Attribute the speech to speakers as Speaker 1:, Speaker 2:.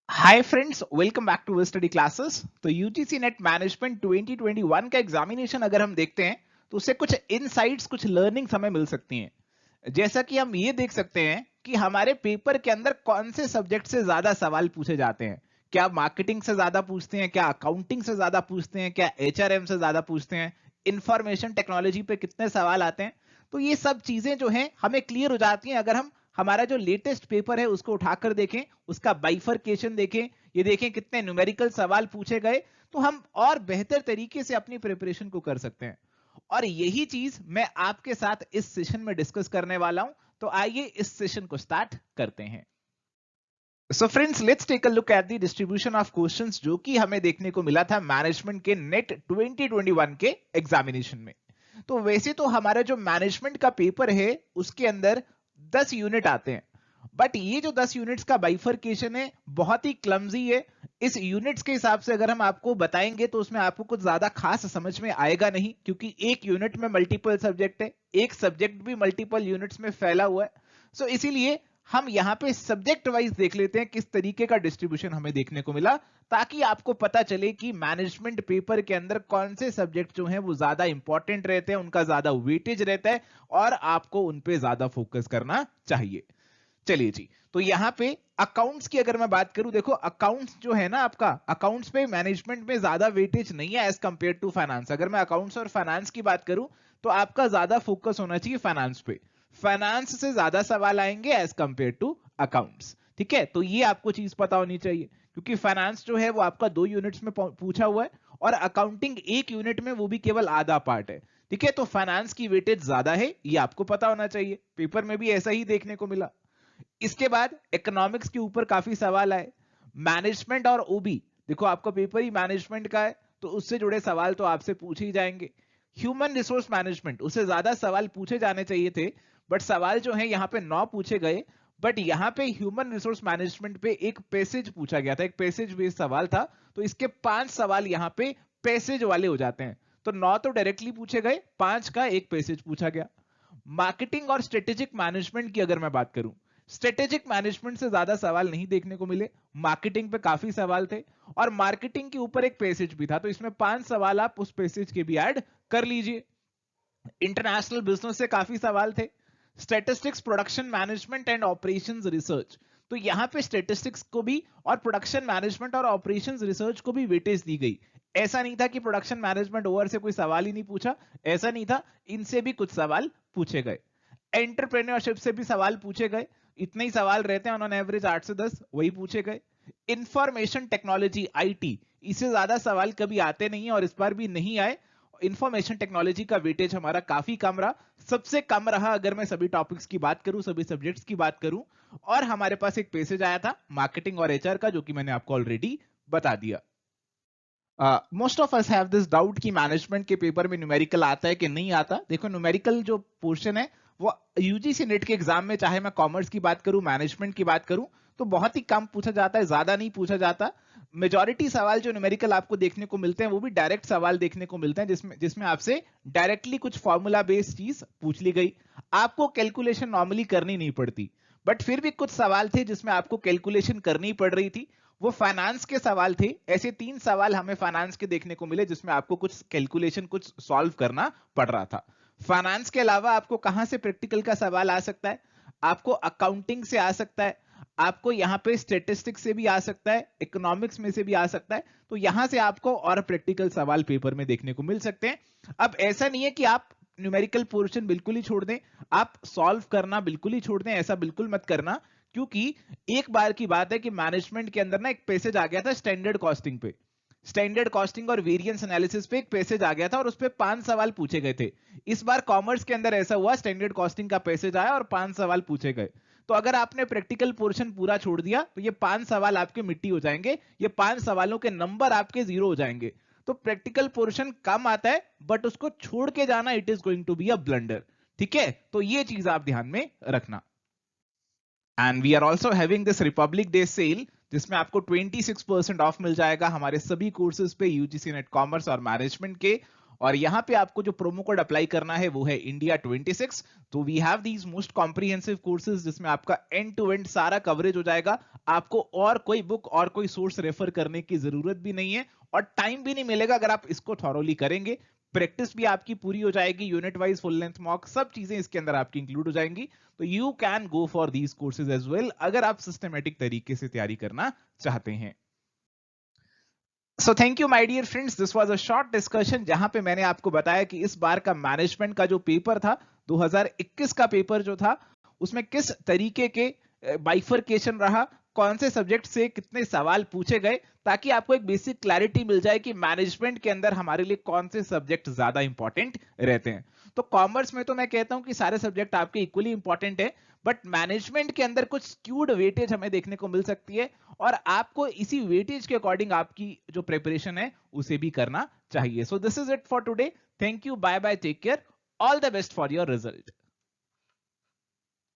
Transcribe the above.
Speaker 1: Hi friends, welcome back to study classes. तो UGC NET management 2021 का examination अगर हम देखते हैं तो उससे कुछ इनसाइट्स, कुछ लर्निंग्स हमें मिल सकती हैं। जैसा कि हम ये देख सकते हैं कि हमारे पेपर के अंदर कौन से सब्जेक्ट से ज्यादा सवाल पूछे जाते हैं। क्या मार्केटिंग से ज्यादा पूछते हैं, क्या अकाउंटिंग से ज्यादा पूछते हैं, क्या एचआरएम से ज्यादा पूछते हैं, इंफॉर्मेशन टेक्नोलॉजी पे कितने सवाल आते हैं। तो ये सब चीजें जो हैं हमें क्लियर हो जाती हैं अगर हम हमारा जो लेटेस्ट पेपर है उसको उठाकर देखें, उसका बाइफरकेशन देखें, ये देखें कितने न्यूमेरिकल सवाल पूछे गए, तो हम और बेहतर तरीके से अपनी प्रिपरेशन को कर सकते हैं। और यही चीज मैं आपके साथ इस सेशन में डिस्कस करने वाला हूं। तो आइए इस सेशन को स्टार्ट करते हैं। So friends, let's take a look at the distribution of questions जो कि हमें देखने को मिला था मैनेजमेंट के नेट 2021 के एग्जामिनेशन में। तो वैसे तो हमारा जो मैनेजमेंट का पेपर है उसके अंदर 10 यूनिट आते हैं, बट ये जो 10 यूनिट्स का बाइफरकेशन है बहुत ही क्लमजी है। इस यूनिट्स के हिसाब से अगर हम आपको बताएंगे तो उसमें आपको कुछ ज्यादा खास समझ में आएगा नहीं, क्योंकि एक यूनिट में मल्टीपल सब्जेक्ट है, एक सब्जेक्ट भी मल्टीपल यूनिट्स में फैला हुआ है। सो इसीलिए हम यहाँ पे सब्जेक्ट वाइज देख लेते हैं किस तरीके का डिस्ट्रीब्यूशन हमें देखने को मिला, ताकि आपको पता चले कि मैनेजमेंट पेपर के अंदर कौन से सब्जेक्ट जो हैं वो ज्यादा इंपॉर्टेंट रहते हैं, उनका ज्यादा वेटेज रहता है और आपको उन पे ज्यादा फोकस करना चाहिए। चलिए जी, तो यहां पे अकाउंट्स की अगर मैं बात करूं, देखो अकाउंट्स जो है ना, आपका अकाउंट्स पे मैनेजमेंट में ज्यादा वेटेज नहीं है एज कंपेयर टू फाइनेंस। अगर मैं अकाउंट्स और फाइनेंस की बात करूं तो आपका ज्यादा फोकस होना चाहिए फाइनेंस पे। फाइनेंस से ज्यादा सवाल आएंगे एज कंपेयर टू अकाउंट्स। ठीक है, तो ये आपको चीज पता होनी चाहिए, क्योंकि फाइनेंस जो है वो आपका 2 यूनिट्स में पूछा हुआ है और अकाउंटिंग 1 यूनिट में, वो भी केवल आधा पार्ट है। ठीक है, तो फाइनेंस की वेटेज ज्यादा है, ये आपको पता होना चाहिए। पेपर में भी ऐसा ही देखने को मिला। इसके बाद इकोनॉमिक्स के ऊपर काफी सवाल आए। मैनेजमेंट और ओबी, देखो आपका पेपर ही मैनेजमेंट का है तो उससे जुड़े सवाल तो आपसे पूछे ही जाएंगे। ह्यूमन रिसोर्स मैनेजमेंट, उससे ज्यादा सवाल पूछे जाने चाहिए थे, बट सवाल जो है यहाँ पे 9 पूछे गए। बट यहाँ पे ह्यूमन रिसोर्स मैनेजमेंट पे एक पैसेज पूछा गया था, एक पैसेज बेस्ड सवाल था, तो इसके 5 सवाल यहाँ पे पैसेज वाले हो जाते हैं। तो 9 तो डायरेक्टली पूछे गए, 5 का एक पैसेज पूछा गया। मार्केटिंग और स्ट्रेटेजिक मैनेजमेंट की अगर मैं बात करूं, स्ट्रेटेजिक मैनेजमेंट से ज्यादा सवाल नहीं देखने को मिले, मार्केटिंग पे काफी सवाल थे और मार्केटिंग के ऊपर एक पैसेज भी था, तो इसमें 5 सवाल आप उस पैसेज के भी ऐड कर लीजिए। इंटरनेशनल बिजनेस से काफी सवाल थे। Statistics, production management and operations research, तो यहां पे स्टैटिस्टिक्स को भी और प्रोडक्शन मैनेजमेंट और ऑपरेशंस रिसर्च को भी वेटेज दी गई। ऐसा नहीं था कि प्रोडक्शन मैनेजमेंट ओवर से कोई सवाल ही नहीं पूछा, ऐसा नहीं था, इनसे भी कुछ सवाल पूछे गए। एंटरप्रेन्योरशिप से भी सवाल पूछे गए, इतने ही सवाल रहते हैं ऑन एवरेज 8 से 10, वही पूछे गए। इंफॉर्मेशन टेक्नोलॉजी आईटी, इससे ज्यादा सवाल कभी आते नहीं है और इस बार भी नहीं आए। इंफॉर्मेशन टेक्नोलॉजी का वेटेज हमारा काफी कम रहा, सबसे कम रहा अगर मैं सभी टॉपिक्स की बात करूं, सभी सब्जेक्ट्स की बात करूं। और हमारे पास एक पैसेज आया था मार्केटिंग और एचआर का, जो कि मैंने आपको ऑलरेडी बता दिया। Most of us have this doubt कि मैनेजमेंट के पेपर में न्यूमेरिकल आता है कि नहीं आता। देखो, न्यूमेरिकल जो पोर्शन है वो यूजीसी नेट के एग्जाम में, चाहे मैं कॉमर्स की बात करूं, मैनेजमेंट की बात करूं, तो बहुत ही कम पूछा जाता है, ज्यादा नहीं पूछा जाता। मेजॉरिटी सवाल जो न्यूमेरिकल आपको देखने को मिलते हैं वो भी डायरेक्ट सवाल देखने को मिलते हैं, जिसमें जिसमें आपसे डायरेक्टली कुछ फॉर्मूला बेस्ड चीज पूछ ली गई। आपको कैलकुलेशन नॉर्मली करनी नहीं पड़ती, बट फिर भी कुछ सवाल थे जिसमें आपको कैलकुलेशन करनी पड़ रही थी, वो फाइनेंस के सवाल थे। ऐसे 3 सवाल हमें फाइनेंस के देखने को मिले जिसमें आपको कुछ कैलकुलेशन, कुछ सॉल्व करना पड़ रहा था। फाइनेंस के अलावा आपको कहां से प्रैक्टिकल का सवाल आ सकता है? आपको अकाउंटिंग से आ सकता है, आपको यहाँ पे स्टेटिस्टिक्स से भी आ सकता है, इकोनॉमिक्स में से भी आ सकता है। तो यहां से आपको और प्रैक्टिकल सवाल पेपर में देखने को मिल सकते हैं। अब ऐसा नहीं है कि आप न्यूमेरिकल पोर्शन बिल्कुल ही छोड़ दें, आप सॉल्व करना बिल्कुल ही छोड़ दें, ऐसा बिल्कुल मत करना। क्योंकि एक बार की बात है कि मैनेजमेंट के अंदर ना एक पैसेज आ गया था स्टैंडर्ड कॉस्टिंग पे, स्टैंडर्ड कॉस्टिंग और वेरिएंस एनालिसिस पे एक पैसेज आ गया था और उस पे 5 सवाल पूछे गए थे। इस बार कॉमर्स के अंदर ऐसा हुआ, स्टैंडर्ड कॉस्टिंग का पैसेज आया और 5 सवाल पूछे गए। तो अगर आपने प्रैक्टिकल पोर्शन पूरा छोड़ दिया तो ये 5 सवाल आपके मिट्टी हो जाएंगे, ये 5 सवालों के नंबर आपके 0 हो जाएंगे। तो प्रैक्टिकल पोर्शन कम आता है, बट उसको छोड़ के जाना, it is going to be a blunder. ठीक है, तो ये चीज आप ध्यान में रखना। And we are also having this Republic Day sale, जिसमें आपको 26% ऑफ मिल जाएगा हमारे सभी कोर्सेज पे यूजीसी नेट कॉमर्स और मैनेजमेंट के। और यहाँ पे आपको जो प्रोमो कोड अप्लाई करना है वो है इंडिया 26। तो we have these most comprehensive courses जिसमें आपका एंड टू एंड सारा कवरेज हो जाएगा। आपको और कोई बुक और कोई सोर्स रेफर करने की जरूरत भी नहीं है और टाइम भी नहीं मिलेगा अगर आप इसको थॉरोली करेंगे। प्रैक्टिस भी आपकी पूरी हो जाएगी, unit wise full length mock सब चीजें इसके अंदर आपकी इंक्लूड हो जाएंगी। तो you can go for these courses as well अगर आप सिस्टमेटिक तरीके से तैयारी करना चाहते हैं। So thank you my dear friends, this was a short discussion जहां पे मैंने आपको बताया कि इस बार का मैनेजमेंट का जो पेपर था 2021 का पेपर जो था उसमें किस तरीके के बाइफरकेशन रहा, कौन से सब्जेक्ट से कितने सवाल पूछे गए, ताकि आपको एक बेसिक क्लैरिटी मिल जाए कि मैनेजमेंट के अंदर हमारे लिए कौन से सब्जेक्ट ज्यादा इंपॉर्टेंट रहते हैं। तो कॉमर्स में तो मैं कहता हूं कि सारे सब्जेक्ट आपके इक्वली इंपॉर्टेंट है, बट मैनेजमेंट के अंदर कुछ स्क्यूड वेटेज हमें देखने को मिल सकती है और आपको इसी वेटेज के अकॉर्डिंग आपकी जो प्रिपरेशन है उसे भी करना चाहिए। So this is it for today. Thank you, bye bye, take care, all the best for your result.